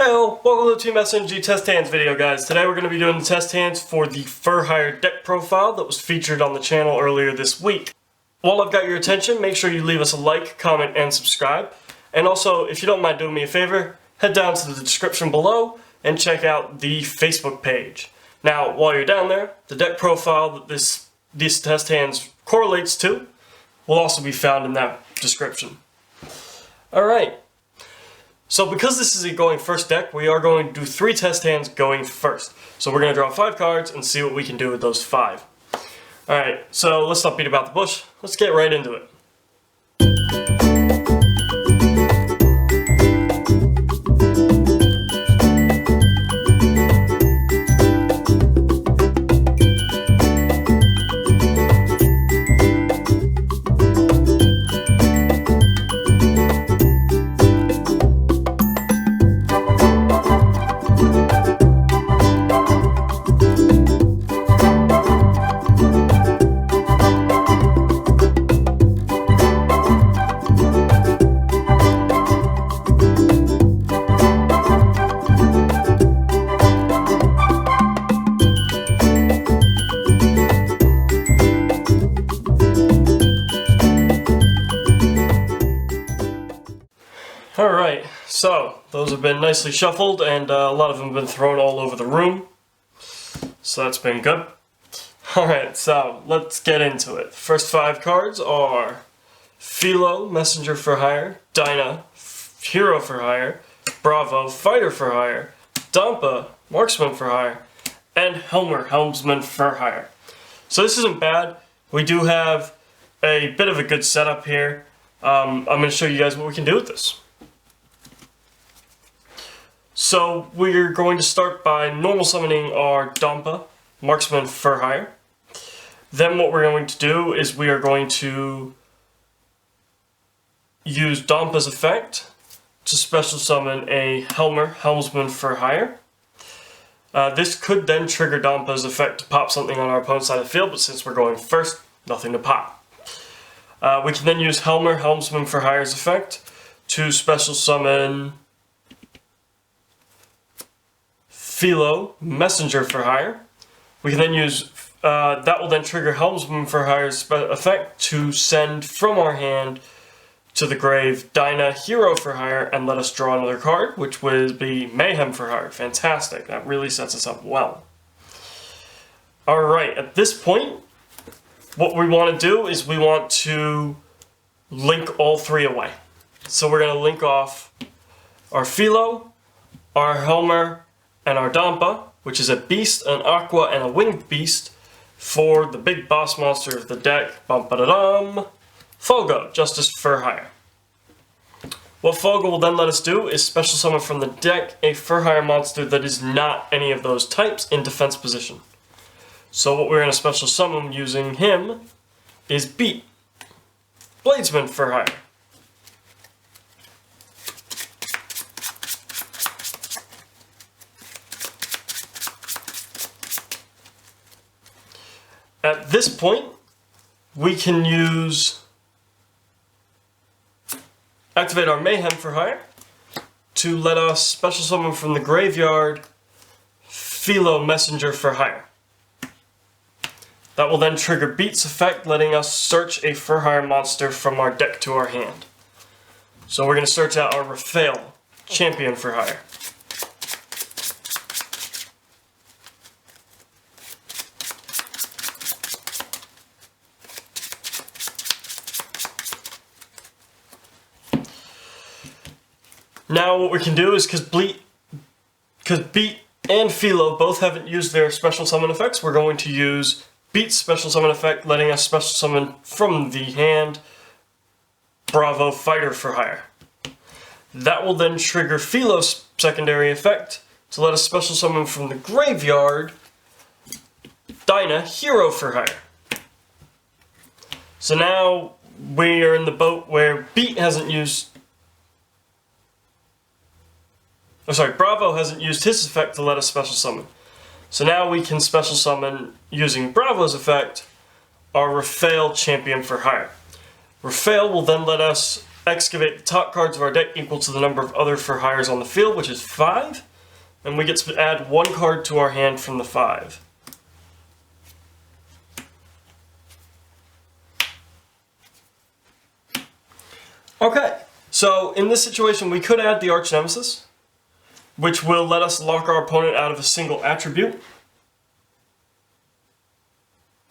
Heyo, welcome to the Team SNG Test Hands video, guys. Today we're going to be doing the test hands for the Fur Hire deck profile that was featured on the channel earlier this week. While I've got your attention, make sure you leave us a like, comment, and subscribe. And also, if you don't mind doing me a favor, head down to the description below and check out the Facebook page. Now, while you're down there, the deck profile that this test hands correlates to will also be found in that description. Alright. So because this is a going first deck, we are going to do 3 test hands going first. So we're going to draw 5 cards and see what we can do with those 5. Alright, so let's not beat about the bush. Let's get right into it. Alright, so those have been nicely shuffled and a lot of them have been thrown all over the room. So that's been good. Alright, so let's get into it. The first 5 cards are Philo, Messenger for Hire, Dinah, Hero for Hire, Bravo, Fighter for Hire, Dampa, Marksman for Hire, and Helmer, Helmsman for Hire. So this isn't bad. We do have a bit of a good setup here. I'm going to show you guys what we can do with this. So we're going to start by normal summoning our Dampa, Marksman for Hire. Then what we're going to do is we are going to use Dampa's effect to special summon a Helmer, Helmsman for Hire. This could then trigger Dampa's effect to pop something on our opponent's side of the field, but since we're going first, nothing to pop. We can then use Helmer, Helmsman for Hire's effect to special summon Philo, Messenger for Hire. We can then use, that will then trigger Helmsman for Hire's effect to send from our hand to the grave Dinah, Hero for Hire, and let us draw another card, which would be Mayhem for Hire. Fantastic, that really sets us up well. Alright, at this point, what we want to do is we want to link all 3 away. So we're going to link off our Philo, our Helmer, and our Dampa, which is a beast, an aqua, and a winged beast for the big boss monster of the deck, bum-ba-da-dum, Fogo, Justice for Hire. What Fogo will then let us do is special summon from the deck a Fur Hire monster that is not any of those types in defense position. So what we're going to special summon using him is Beat, Bladesman for Hire. At this point, we can activate our Mayhem for Hire to let us special summon from the graveyard Philo, Messenger for Hire. That will then trigger Beat's effect, letting us search a Fur Hire monster from our deck to our hand. So we're going to search out our Raphael, Champion for Hire. Now what we can do is, because Beat and Philo both haven't used their special summon effects, we're going to use Beat's special summon effect, letting us special summon from the hand Bravo, Fighter for Hire. That will then trigger Philo's secondary effect to let us special summon from the graveyard Dinah, Hero for Hire. So now we are in the boat where Beat hasn't used... Bravo hasn't used his effect to let us special summon. So now we can special summon, using Bravo's effect, our Raphael, Champion for Hire. Raphael will then let us excavate the top cards of our deck equal to the number of other for hires on the field, which is 5. And we get to add 1 card to our hand from the 5. Okay, so in this situation we could add the Arch Nemesis, which will let us lock our opponent out of a single attribute.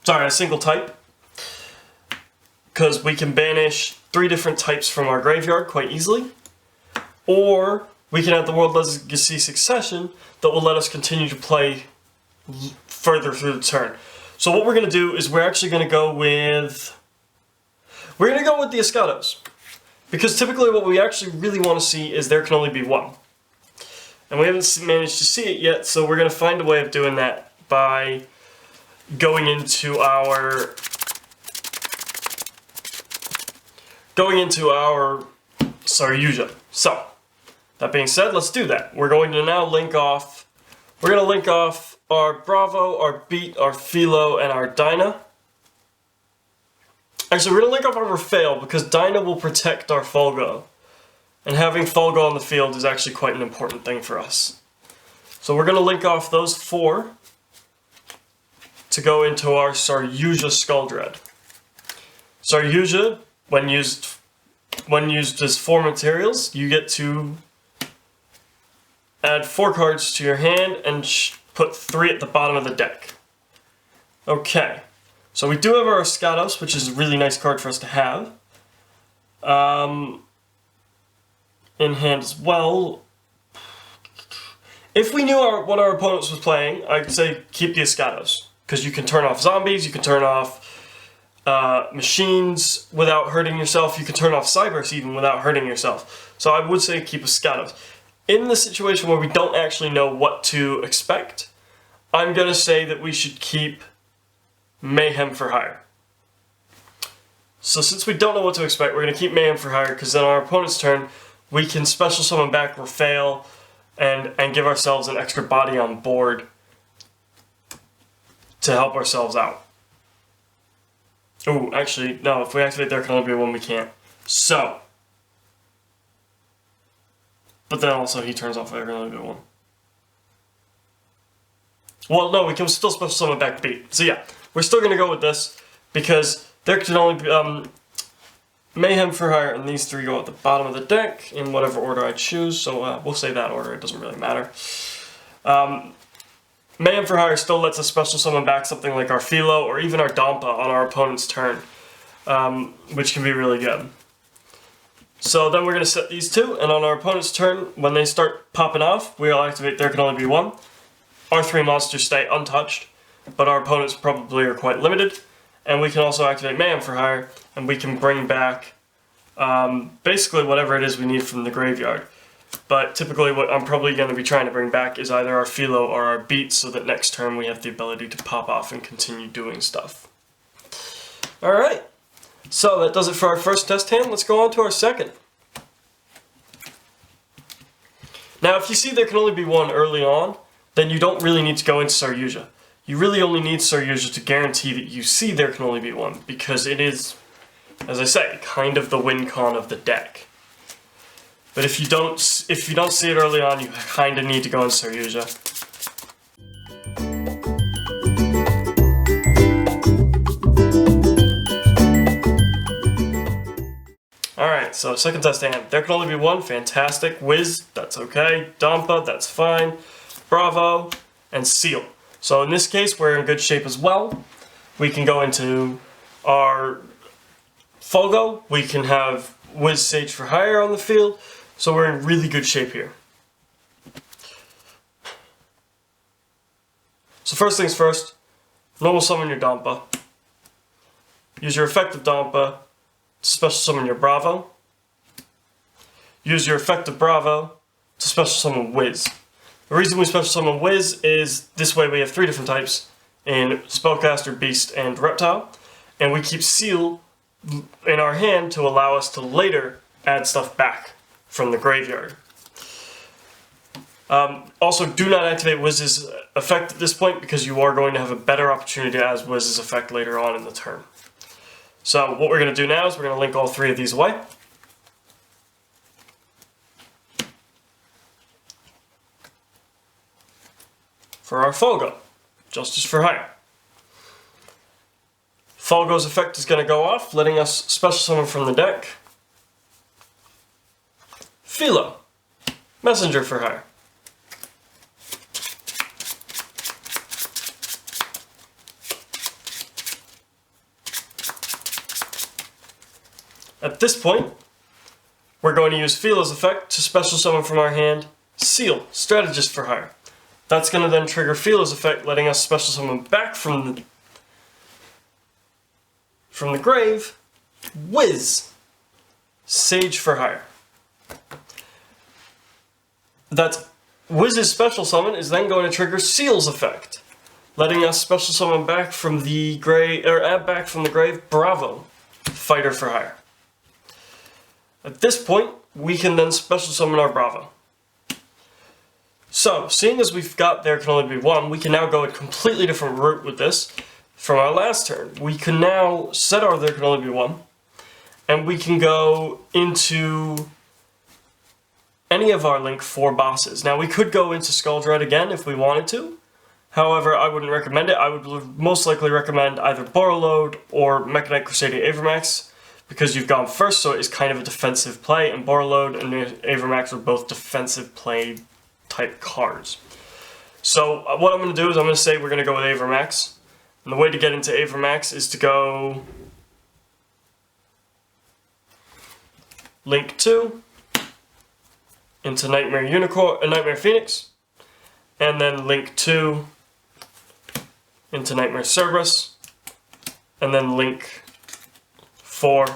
Sorry, a single type. Because we can banish 3 different types from our graveyard quite easily. Or we can add the World Legacy Succession that will let us continue to play further through the turn. So what we're going to do is we're actually going to go with... We're going to go with the Escados. Because typically what we actually really want to see is there can only be 1. And we haven't managed to see it yet, so we're going to find a way of doing that by going into our Saryuja. So, that being said, let's do that. We're going to now link off our Bravo, our Beat, our Philo, and our Dinah. Actually, we're going to link off our Rafael because Dinah will protect our Fulgo. And having Fulgo on the field is actually quite an important thing for us. So we're going to link off those 4 to go into our Saryuja Skuldred. Saryuja, when used as 4 materials, you get to add 4 cards to your hand and put 3 at the bottom of the deck. Okay, so we do have our Escados, which is a really nice card for us to have. In hand as well. If we knew what our opponent was playing, I'd say keep the Escados. Because you can turn off zombies, you can turn off machines without hurting yourself, you can turn off Cybers even without hurting yourself. So I would say keep Escados. In the situation where we don't actually know what to expect, I'm going to say that we should keep Mayhem for Hire. So since we don't know what to expect, we're going to keep Mayhem for Hire, because then on our opponent's turn, we can special summon back Rafael and give ourselves an extra body on board to help ourselves out. Oh, actually, no, if we activate there can only be 1, we can't. So. But then also he turns off there can only be 1. Well, no, we can still special summon back Beat. So yeah, we're still going to go with this because there can only be... Mayhem for Hire, and these 3 go at the bottom of the deck in whatever order I choose, so we'll say that order, it doesn't really matter. Mayhem for Hire still lets us special summon back something like our Philo or even our Dampa on our opponent's turn, which can be really good. So then we're going to set these 2, and on our opponent's turn, when they start popping off, we'll activate there can only be 1. Our 3 monsters stay untouched, but our opponents probably are quite limited. And we can also activate Mayhem for Hire, and we can bring back basically whatever it is we need from the graveyard. But typically what I'm probably going to be trying to bring back is either our Philo or our Beat, so that next turn we have the ability to pop off and continue doing stuff. Alright, so that does it for our first test hand. Let's go on to our second. Now if you see there can only be 1 early on, then you don't really need to go into Saryuja. You really only need Saryuja to guarantee that you see there can only be 1, because it is, as I say, kind of the win con of the deck. But if you don't see it early on, you kind of need to go in Saryuja. Alright, so second test hand. There can only be 1, fantastic. Wiz, that's okay. Dampa, that's fine. Bravo, and Seal. So in this case, we're in good shape as well. We can go into our Fulgo. We can have Wiz Sage for Hire on the field. So we're in really good shape here. So first things first, normal summon your Dampa. Use your effective Dampa to special summon your Bravo. Use your effective Bravo to special summon Wiz. The reason we special summon Wiz is this way we have 3 different types in Spellcaster, Beast, and Reptile. And we keep Seal in our hand to allow us to later add stuff back from the graveyard. Also, do not activate Wiz's effect at this point because you are going to have a better opportunity to add Wiz's effect later on in the turn. So what we're going to do now is we're going to link all 3 of these away. for our Folgo, Justice for Hire. Folgo's effect is going to go off, letting us special summon from the deck Philo, Messenger for Hire. At this point, we're going to use Philo's effect to special summon from our hand Seal, Strategist for Hire. That's going to then trigger Philo's effect, letting us special summon back from the grave Wiz, Sage for Hire. That Wiz's special summon is then going to trigger Seal's effect, letting us special summon back from the grave, or add back from the grave Bravo, Fighter for Hire. At this point, we can then special summon our Bravo. So, seeing as we've got There Can Only Be One, we can now go a completely different route with this from our last turn. We can now set our There Can Only Be One, and we can go into any of our Link 4 bosses. Now, we could go into Skull Dread again if we wanted to. However, I wouldn't recommend it. I would most likely recommend either Borreload or Mekka Knight Crusader Avermax, because you've gone first, so it is kind of a defensive play, and Borreload and Avermax are both defensive play type cards. So what I'm going to do is I'm going to say we're going to go with Avermax, and the way to get into Avermax is to go Link 2 into Nightmare Phoenix, and then Link 2 into Nightmare Cerberus, and then Link 4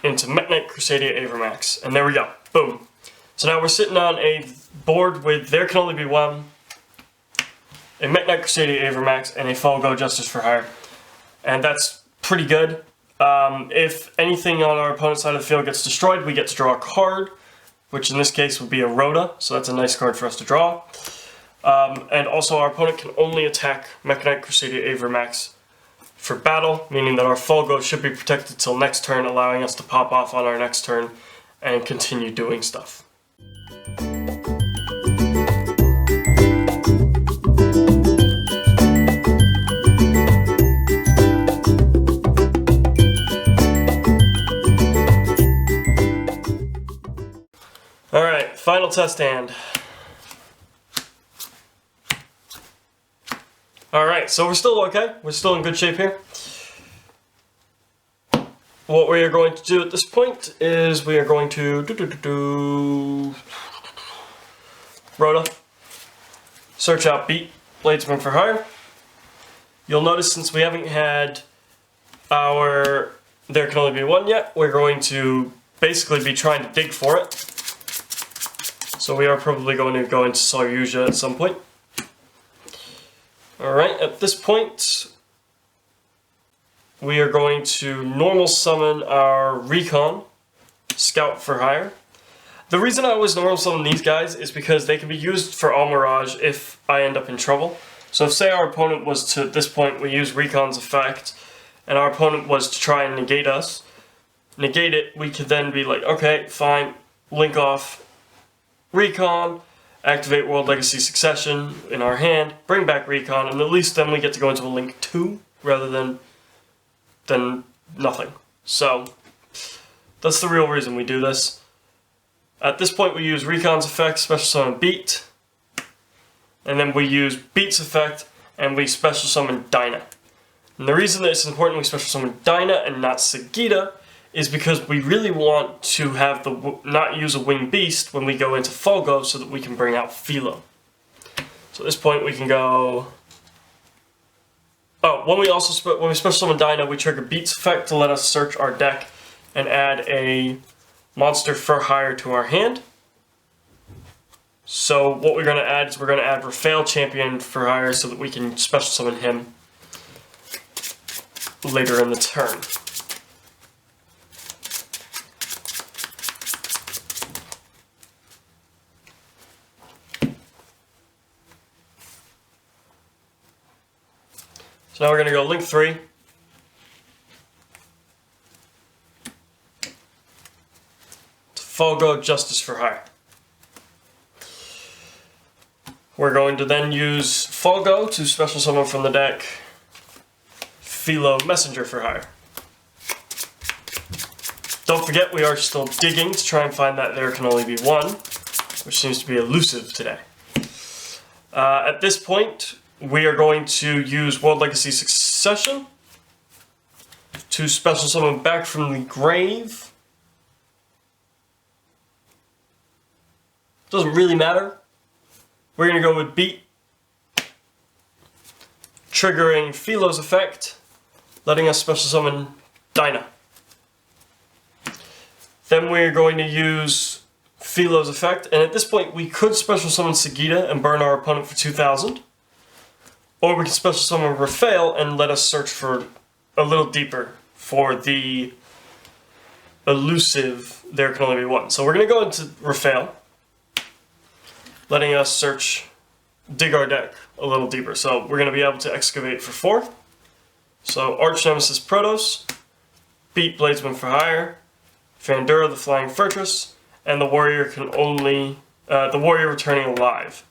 into Mekka Knight Crusader Avermax. And there we go. Boom. So now we're sitting on a board with There Can Only Be One, a Mekka Knight Crusader Avermax, and a Folgo Justice for Hire. And that's pretty good. If anything on our opponent's side of the field gets destroyed, we get to draw a card, which in this case would be a Rhoda, so that's a nice card for us to draw. And also our opponent can only attack Mekka Knight Crusader Avermax for battle, meaning that our Folgo should be protected till next turn, allowing us to pop off on our next turn and continue doing stuff. Alright, final test hand. Alright, so we're still okay. We're still in good shape here. What we are going to do at this point is we are going to Rhoda, search out Beat, Bladesman for Hire. You'll notice since we haven't had our There Can Only Be One yet, we're going to basically be trying to dig for it. So we are probably going to go into Saryuja at some point. Alright, at this point, we are going to normal summon our Recon, Scout for Hire. The reason I always normal summon these guys is because they can be used for Almirage if I end up in trouble. So if say our opponent was to, at this point, we use Recon's effect, and our opponent was to try and negate us, negate it, we could then be like, okay, fine, link off Recon, activate World Legacy Succession in our hand, bring back Recon, and at least then we get to go into a Link 2 rather than nothing. So that's the real reason we do this. At this point we use Recon's effect, special summon Beat, and then we use Beat's effect and we special summon Dinah. And the reason that it's important we special summon Dinah and not Sagitta is because we really want to have not use a Winged Beast when we go into Folgo so that we can bring out Philo. So at this point we can go... Oh, when we special summon Dinah, we trigger Beat's effect to let us search our deck and add a monster for hire to our hand. So what we're going to add is we're going to add Raphael Champion for hire so that we can special summon him later in the turn. So now we're going to go Link 3. To Folgo Justice for Hire. We're going to then use Folgo to special summon from the deck Philo Messenger for hire. Don't forget, we are still digging to try and find that there can only be one, which seems to be elusive today. At this point, we are going to use World Legacy Succession to special summon back from the grave. Doesn't really matter. We're going to go with Beat, triggering Philo's effect, letting us special summon Dinah. Then we're going to use Philo's effect, and at this point we could special summon Sagitta and burn our opponent for 2,000. Or we can special summon Raphael and let us search for a little deeper for the elusive there can only be one. So we're going to go into Raphael, letting us dig our deck a little deeper. So we're going to be able to excavate for 4. So Arch Nemesis Protos, Beat Bladesman for hire, Fandura the Flying Fortress, and the Warrior can only the Warrior returning alive.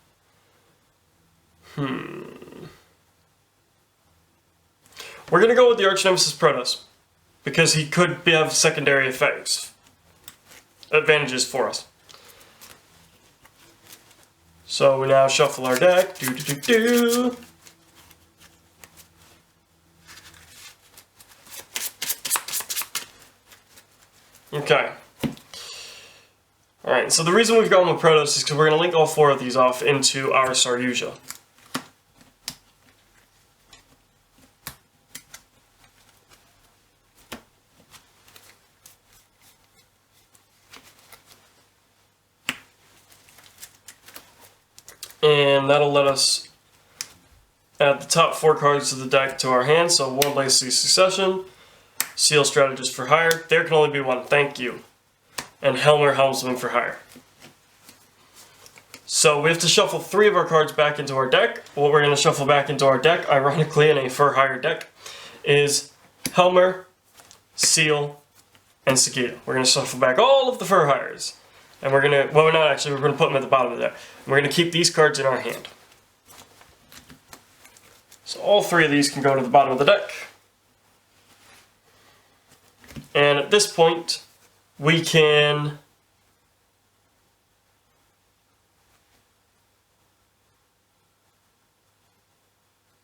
We're going to go with the Arch Nemesis Protos because he could have secondary advantages for us. So we now shuffle our deck. Okay. Alright, so the reason we've gone with Protos is because we're going to link all 4 of these off into our Saryuja. And that'll let us add the top 4 cards of the deck to our hand. So World Legacy Succession, Seal Strategist for hire, there can only be one, thank you, and Helmer Helmsman for hire. So we have to shuffle 3 of our cards back into our deck. What we're going to shuffle back into our deck, ironically in a for hire deck, is Helmer, Seal, and Sagitta. We're going to shuffle back all of the for hires. And we're going to, well, we're not actually, we're going to put them at the bottom of the deck. And we're going to keep these cards in our hand. So all 3 of these can go to the bottom of the deck. And at this point, we can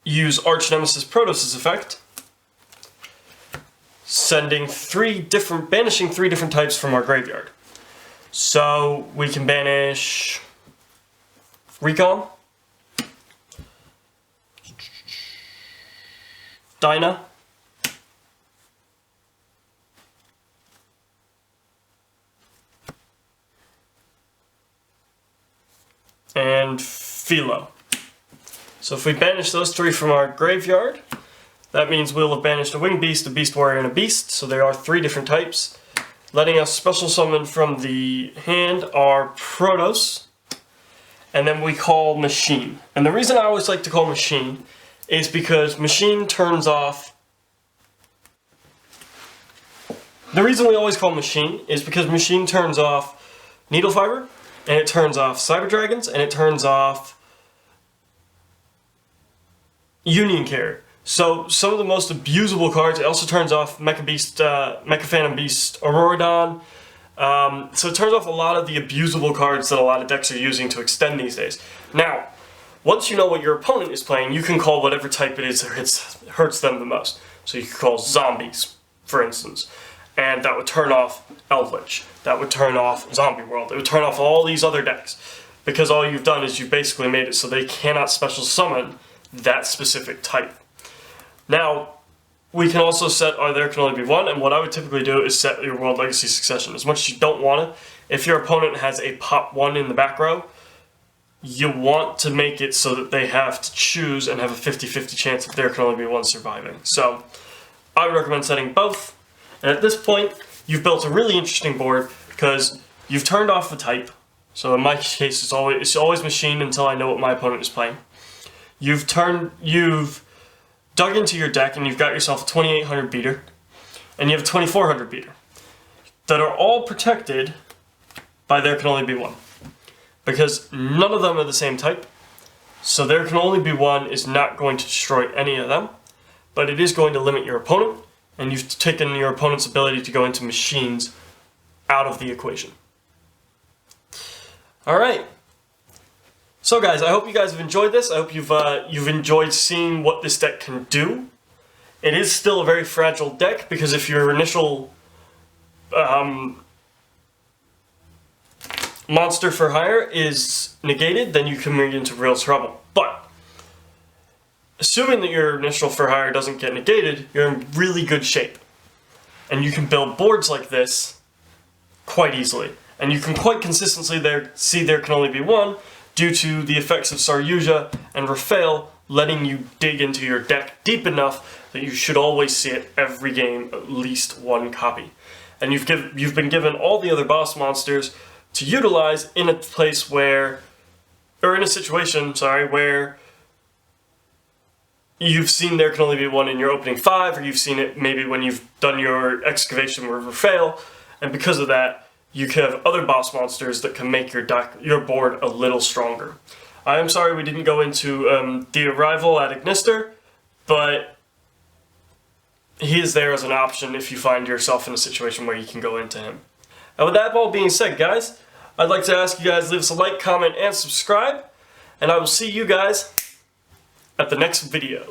use Arch Nemesis Protos' effect, banishing 3 different types from our graveyard. So we can banish Recon, Dinah, and Philo. So if we banish those 3 from our graveyard, that means we'll have banished a Winged Beast, a Beast Warrior, and a Beast. So there are 3 different types. Letting us special summon from the hand are Protos, and then we call Machine. And the reason I always like to call Machine is because Machine turns off... The reason we always call Machine is because Machine turns off Needle Fiber, and it turns off Cyber Dragons, and it turns off Union Carrier. So some of the most abusable cards. It also turns off Mecha Phantom Beast Auroradon. So it turns off a lot of the abusable cards that a lot of decks are using to extend these days. Now, once you know what your opponent is playing, you can call whatever type it is that hurts them the most. So you can call Zombies, for instance. And that would turn off Eldritch. That would turn off Zombie World. It would turn off all these other decks. Because all you've done is you basically made it so they cannot special summon that specific type. Now, we can also set our there can only be one, and what I would typically do is set your World Legacy Succession. As much as you don't want it, if your opponent has a pop 1 in the back row, you want to make it so that they have to choose and have a 50-50 chance that there can only be one surviving. So, I would recommend setting both, and at this point, you've built a really interesting board because you've turned off the type. So in my case, it's always Machine until I know what my opponent is playing. You've dug into your deck and you've got yourself a 2800 beater and you have a 2400 beater that are all protected by there can only be one, because none of them are the same type, So there can only be one is not going to destroy any of them, but it is going to limit your opponent, and you've taken your opponent's ability to go into machines out of the equation. Alright. So guys, I hope you guys have enjoyed this. I hope you've enjoyed seeing what this deck can do. It is still a very fragile deck, because if your initial monster for hire is negated, then you can move into real trouble. But assuming that your initial for hire doesn't get negated, you're in really good shape. And you can build boards like this quite easily. And you can quite consistently see there can only be one, due to the effects of Saryuja and Raphael letting you dig into your deck deep enough that you should always see it every game, at least one copy. And you've been given all the other boss monsters to utilize in a place where, or in a situation, sorry, where you've seen there can only be one in your opening 5, or you've seen it maybe when you've done your excavation with Raphael, and because of that, you can have other boss monsters that can make your board a little stronger. I am sorry we didn't go into the arrival at Ignister, but he is there as an option if you find yourself in a situation where you can go into him. And with that all being said, guys, I'd like to ask you guys to leave us a like, comment, and subscribe, and I will see you guys at the next video.